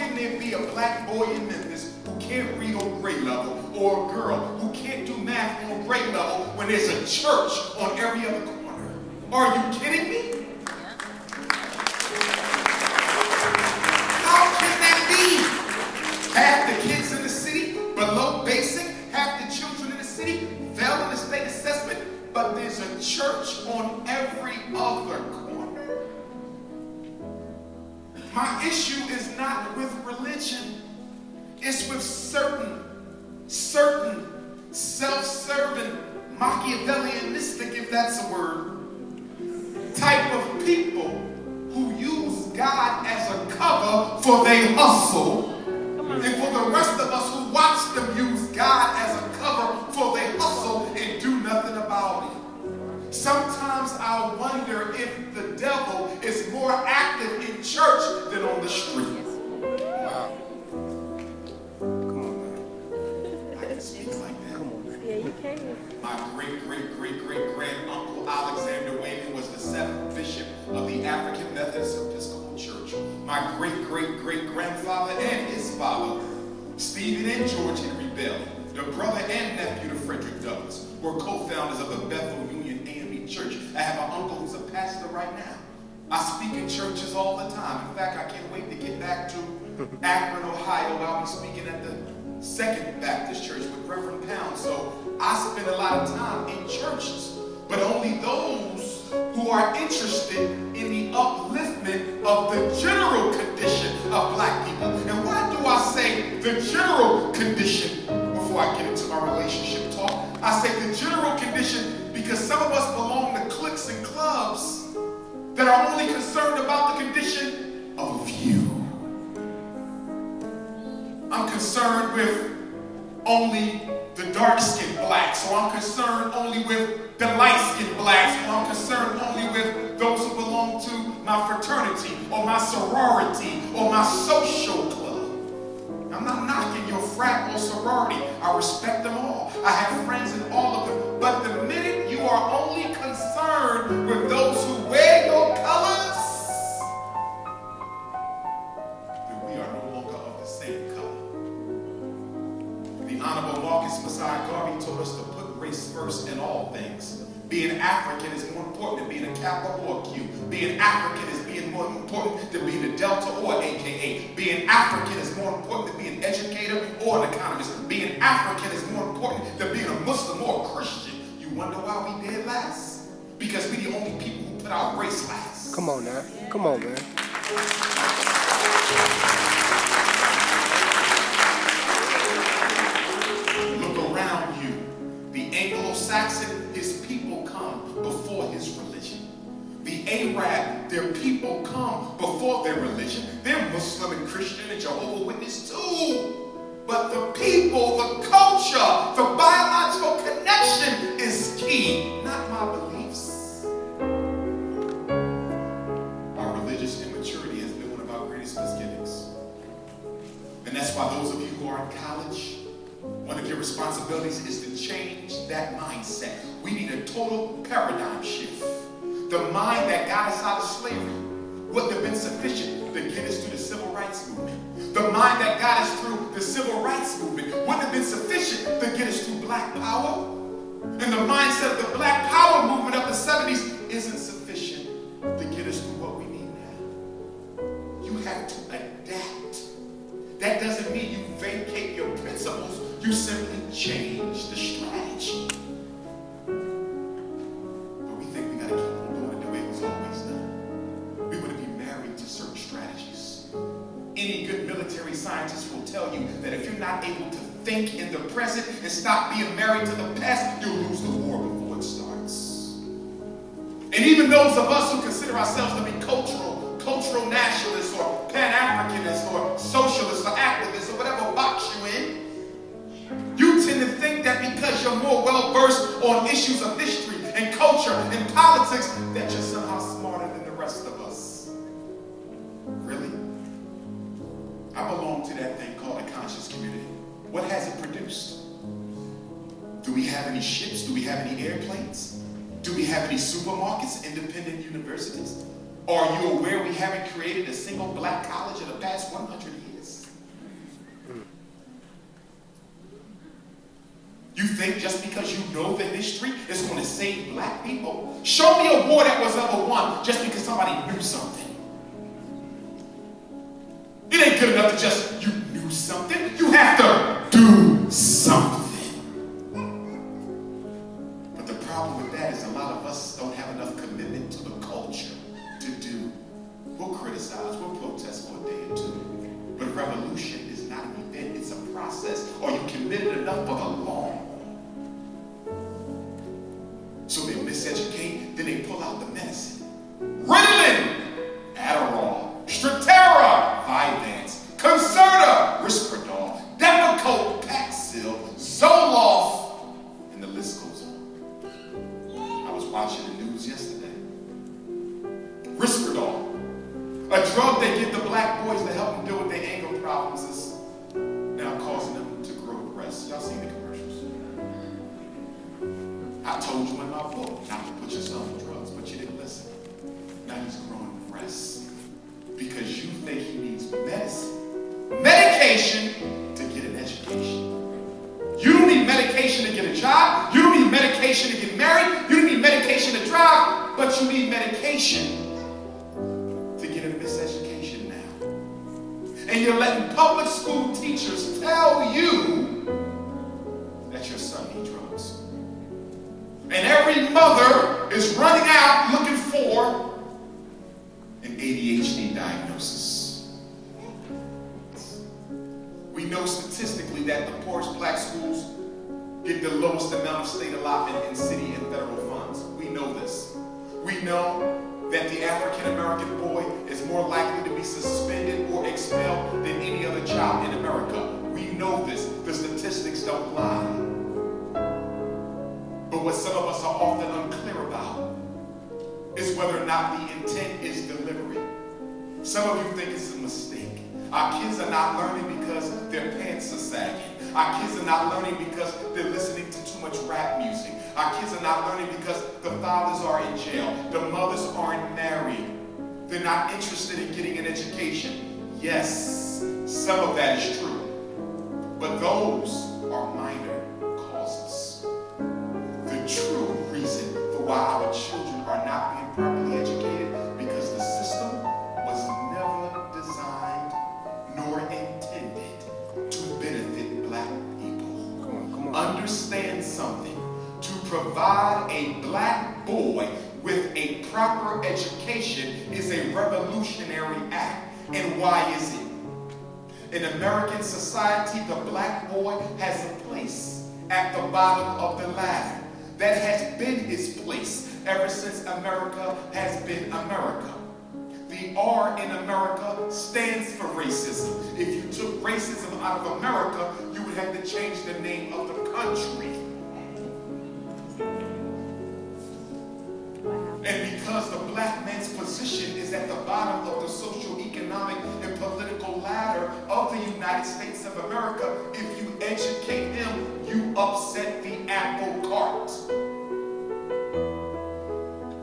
can there be a black boy in Memphis who can't read on grade level, or a girl who can't do math on grade level, when there's a church on every other corner? Are you kidding me? How can that be? Half the kids in the city below basic, half the children in the city failed in the state assessment, but there's a church on every other corner. My issue is not with religion. It's with certain self-serving, Machiavellianistic, if that's a word, type of people who use God as a cover for their hustle. And for the rest of us who watch them use God as a cover for their hustle and do nothing about it. Sometimes I wonder if the devil is more active in church than on the street. Wow. Come on, man. I can speak like that. Come on, man. Yeah, you can. My great-great-great-great-grand-uncle Alexander Wayman was the 7th bishop of the African Methodist Episcopal Church. My great-great-great-grandfather and his father, Stephen and George Henry Bell, the brother and nephew to Frederick Douglass, were co-founders of the Bethel Union AME Church. I have an uncle who's a pastor right now. I speak in churches all the time. In fact, I can't wait to get back to Akron, Ohio. I'll be speaking at the Second Baptist Church with Reverend Pound. So I spend a lot of time in churches, but only those who are interested in the upliftment of the general condition of black people. And why do I say the general condition before I get into my relationship talk? I say the general condition because some of us belong to cliques and clubs that are only concerned about the condition of a few. I'm concerned with only the dark-skinned blacks, or I'm concerned only with the light-skinned blacks, or I'm concerned only with those who belong to my fraternity, or my sorority, or my social club. I'm not knocking your frat or sorority. I respect them all. I have friends in all of them. But the minute you are only concerned with those who wear your colors, then we are no longer of the same color. The Honorable Marcus Messiah Garvey told us to put race first in all things. Being African is more important than being a Kappa or a Q. Being African is being more important than being a Delta or AKA. Being African is more important than being an educator or an economist. Being African is more important than being a Muslim or a Christian. You wonder why we dead last? Because we the only people who put our race last. Come on now. Come on, man. Look around you. The Anglo-Saxon, his people come before his religion. The Arab, their people come before their religion. They're Muslim and Christian and Jehovah's Witness too. But the people, the culture, the biological connection is key, not my beliefs. Our religious immaturity has been one of our greatest misgivings. And that's why those of you who are in college, one of your responsibilities is to change that mindset. We need a total paradigm shift. The mind that got us out of slavery wouldn't have been sufficient to get us through the civil rights movement. The mind that got us through the civil rights movement wouldn't have been sufficient to get us through black power. And the mindset of the black power movement of the 70s isn't sufficient to get us through what we need now. You have to adapt. That doesn't mean you vacate your principles. You simply change the strategy. But we think we got to keep on doing it the way it was always done. We want to be married to certain strategies. Any good military scientist will tell you that if you're not able to think in the present and stop being married to the past, you'll lose the war before it starts. And even those of us who consider ourselves to be cultural nationalists or pan-Africanists or socialists or activists or whatever box you in, you tend to think that because you're more well-versed on issues of history and culture and politics that you're somehow smarter than the rest of us. Really? I belong to that thing called a conscious community. What has it produced? Do we have any ships? Do we have any airplanes? Do we have any supermarkets, independent universities? Are you aware we haven't created a single black college in the past 100 years? you know the history is going to save black people? Show me a war that was ever won just because somebody knew something. It ain't good enough to just, you knew something. You have to do something. But the problem with that is a lot of us don't have enough commitment to the culture to do. We'll criticize, we'll protest for a day or two. But revolution is not an event, it's a process. Are you committed enough for the long? So they miseducate, then they pull out the medicine. Ritalin, Adderall, Strattera, Vyvanse, Concerta, Risperdal, Depakote, Paxil, Zoloft, and the list goes on. I was watching the news yesterday. Risperdal, a drug they give the black boys to help them deal with their anger problems, is now causing them to grow breasts. Y'all seen the commercials? I told you in my book not to put yourself on drugs, but you didn't listen. Now he's growing breasts because you think he needs medication to get an education. You don't need medication to get a job. You don't need medication to get married. You don't need medication to drive, but you need medication to get a miseducation now. And you're letting public school teachers tell you that your son needs drugs. And every mother is running out looking for an ADHD diagnosis. We know statistically that the poorest black schools get the lowest amount of state allotment in city and federal funds. We know this. We know that the African American boy is more likely to be suspended or expelled than any other child in America. We know this. The statistics don't lie. But what some of us are often unclear about is whether or not the intent is deliberate. Some of you think it's a mistake. Our kids are not learning because their pants are sagging. Our kids are not learning because they're listening to too much rap music. Our kids are not learning because the fathers are in jail. The mothers aren't married. They're not interested in getting an education. Yes, some of that is true. But those are minor causes. The true reason for why our children are not being properly educated because the system was never designed nor intended to benefit black people. Come on. Understand something. To provide a black boy with a proper education is a revolutionary act. And why is it? In American society, the black boy has a place at the bottom of the ladder. That has been his place ever since America has been America. The R in America stands for racism. If you took racism out of America, you would have to change the name of the country. And because the black man's position is at the bottom of the social, economic, and political ladder of the United States of America, if you educate him, you upset the apple cart.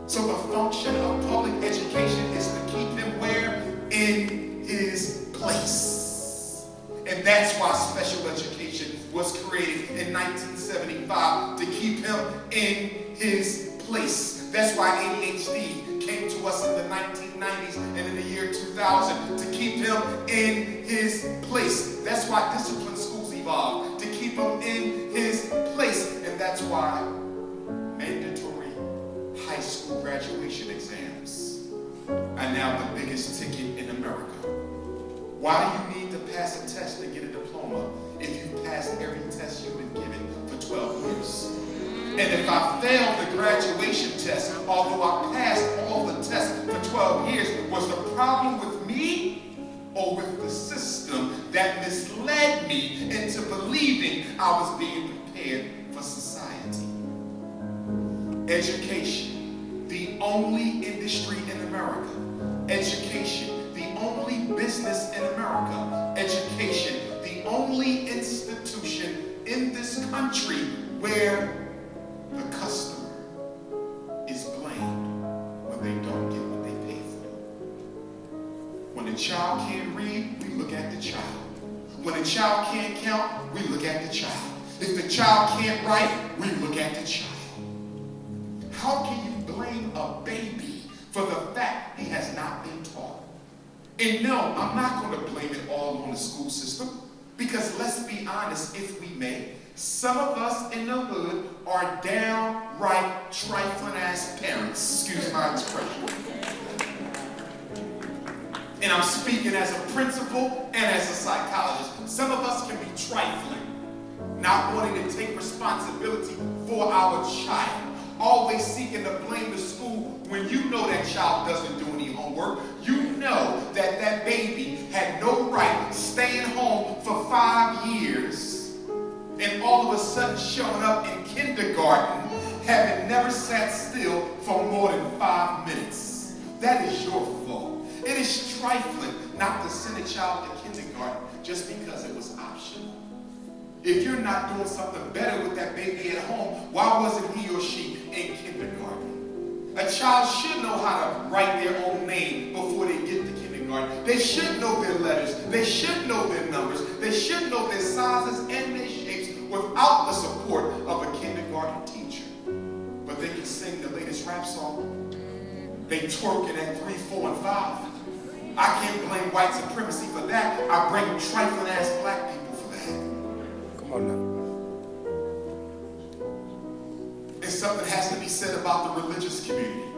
So the function of public education is to keep him where? In his place. And that's why special education was created in 1975, to keep him in his place. That's why ADHD came to us in the 1990s and in the year 2000, to keep him in his place. That's why discipline schools evolved, to keep him in his place. And that's why mandatory high school graduation exams are now the biggest ticket in America. Why do you need to pass a test to get a diploma if you passed every test you've been given for 12 years? And if I failed the graduation test, although I passed all the tests for 12 years, was the problem with me or with the system that misled me into believing I was being prepared for society? Education, the only industry in America. Education, the only business in America. Education, the only institution in this country where the customer is blamed when they don't get what they pay for. When a child can't read, we look at the child. When a child can't count, we look at the child. If the child can't write, we look at the child. How can you blame a baby for the fact he has not been taught? And no, I'm not going to blame it all on the school system, because let's be honest, if we may, some of us in the hood are downright trifling ass parents, excuse my expression. And I'm speaking as a principal and as a psychologist. Some of us can be trifling, not wanting to take responsibility for our child, always seeking to blame the school when you know that child doesn't do any homework. You know that that baby had no right staying home for 5 years and all of a sudden showing up in kindergarten having never sat still for more than 5 minutes. That is your fault. It is trifling not to send a child to kindergarten just because it was optional. If you're not doing something better with that baby at home, why wasn't he or she in kindergarten? A child should know how to write their own name before they get to kindergarten. They should know their letters. They should know their numbers. They should know their sizes and their shapes without the support of a kindergarten teacher. But they can sing the latest rap song. They twerking at 3, 4, and 5. I can't blame white supremacy for that. I blame trifling ass black people for that. Come on now. And something has to be said about the religious community.